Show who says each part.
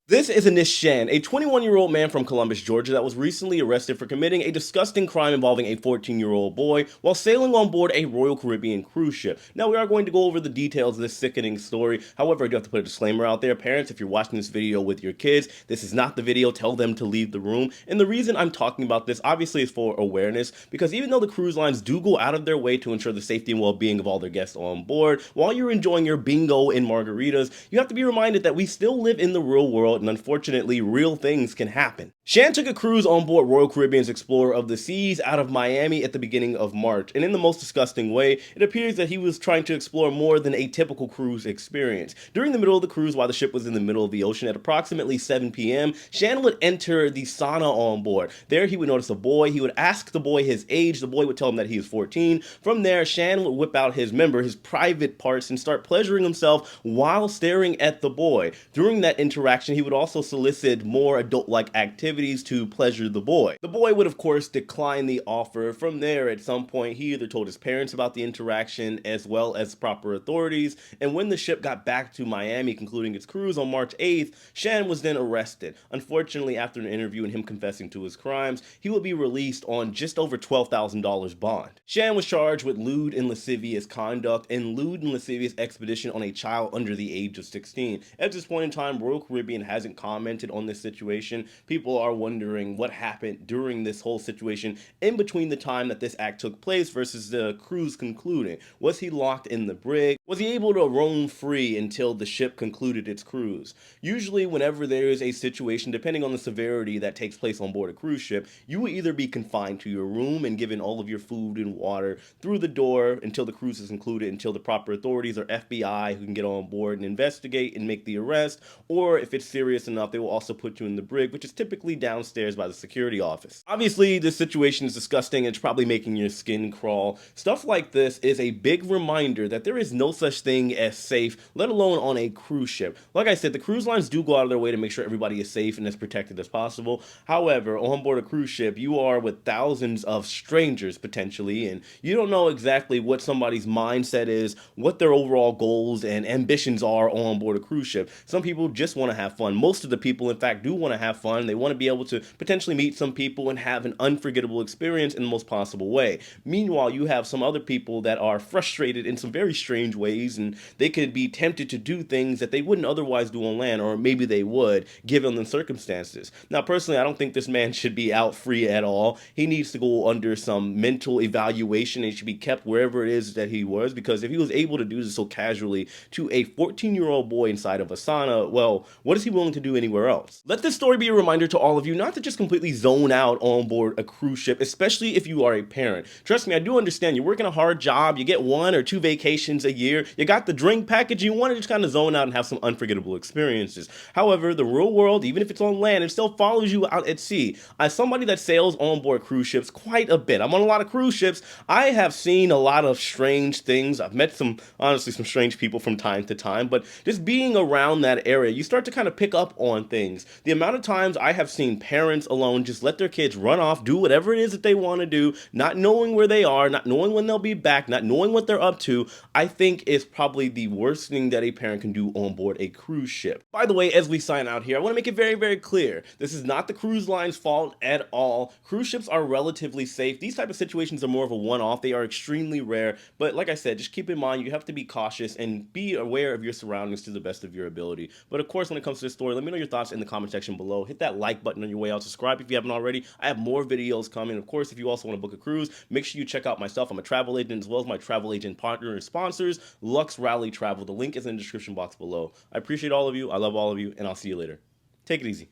Speaker 1: This is Anish Shan, a 21-year-old man from Columbus, Georgia that was recently arrested for committing a disgusting crime involving a 14-year-old boy while sailing on board a Royal Caribbean cruise ship. Now, we are going to go over the details of this sickening story. However, I do have to put a disclaimer out there. Parents, if you're watching this video with your kids, this is not the video. Tell them to leave the room. And the reason I'm talking about this, obviously, is for awareness, because even though the cruise lines do go out of their way to ensure the safety and well-being of all their guests on board, while you're enjoying your bingo and margaritas, you have to be reminded that we still live in the real world, and unfortunately, real things can happen. Shan took a cruise on board Royal Caribbean's Explorer of the Seas out of Miami at the beginning of March, and in the most disgusting way, it appears that he was trying to explore more than a typical cruise experience. During the middle of the cruise, while the ship was in the middle of the ocean at approximately 7 p.m., Shan would enter the sauna on board. There, he would notice a boy. He would ask the boy his age. The boy would tell him that he is 14. From there, Shan would whip out his private parts, and start pleasuring himself while staring at the boy. During that interaction, he would also solicit more adult-like activities to pleasure the boy. The boy would, of course, decline the offer. From there, at some point, he either told his parents about the interaction as well as proper authorities, and when the ship got back to Miami, concluding its cruise on March 8th, Shan was then arrested. Unfortunately, after an interview and him confessing to his crimes, he would be released on just over $12,000 bond. Shan was charged with lewd and lascivious conduct and lewd and lascivious expedition on a child under the age of 16. At this point in time, Royal Caribbean hasn't commented on this situation. People are wondering what happened during this whole situation in between the time that this act took place versus the cruise concluding. Was he locked in the brig? Was he able to roam free until the ship concluded its cruise? Usually, whenever there is a situation, depending on the severity that takes place on board a cruise ship, you will either be confined to your room and given all of your food and water through the door until the cruise is concluded, until the proper authorities or FBI who can get on board and investigate and make the arrest, or if it's serious enough, they will also put you in the brig, which is typically downstairs by the security office. Obviously, this situation is disgusting. It's probably making your skin crawl. Stuff like this is a big reminder that there is no such thing as safe, let alone on a cruise ship. Like I said, the cruise lines do go out of their way to make sure everybody is safe and as protected as possible. However, on board a cruise ship, you are with thousands of strangers potentially, and you don't know exactly what somebody's mindset is, what their overall goals and ambitions are on board a cruise ship. Some people just want to have fun. Most of the people, in fact, do want to have fun. They want to be able to potentially meet some people and have an unforgettable experience in the most possible way. Meanwhile, you have some other people that are frustrated in some very strange ways, and they could be tempted to do things that they wouldn't otherwise do on land, or maybe they would, given the circumstances. Now, personally, I don't think this man should be out free at all. He needs to go under some mental evaluation and should be kept wherever it is that he was, because if he was able to do this so casually to a 14-year-old boy inside of a sauna, well, what is he willing to do anywhere else? Let this story be a reminder to all of you not to just completely zone out on board a cruise ship, especially if you are a parent. Trust me, I do understand. You're working a hard job, you get 1 or 2 vacations a year, you got the drink package, you want to just kind of zone out and have some unforgettable experiences. However, the real world, even if it's on land, it still follows you out at sea. As somebody that sails on board cruise ships quite a bit, I'm on a lot of cruise ships, I have seen a lot of strange things. I've met honestly, some strange people from time to time, but just being around that area, you start to kind of pick up on things. The amount of times I have seen parents alone just let their kids run off, do whatever it is that they want to do, not knowing where they are, not knowing when they'll be back, not knowing what they're up to, I think is probably the worst thing that a parent can do on board a cruise ship. By the way, as we sign out here, I want to make it very, very clear. This is not the cruise line's fault at all. Cruise ships are relatively safe. These type of situations are more of a one-off. They are extremely rare, but like I said, just keep in mind you have to be cautious and be aware of your surroundings to the best of your ability. But of course, when it comes to this story, let me know your thoughts in the comment section below. Hit that like button on your way out. Subscribe if you haven't already. I have more videos coming. Of course, if you also want to book a cruise, make sure you check out myself. I'm a travel agent as well as my travel agent partner and sponsors, Lux Rally Travel. The link is in the description box below. I appreciate all of you. I love all of you, and I'll see you later. Take it easy.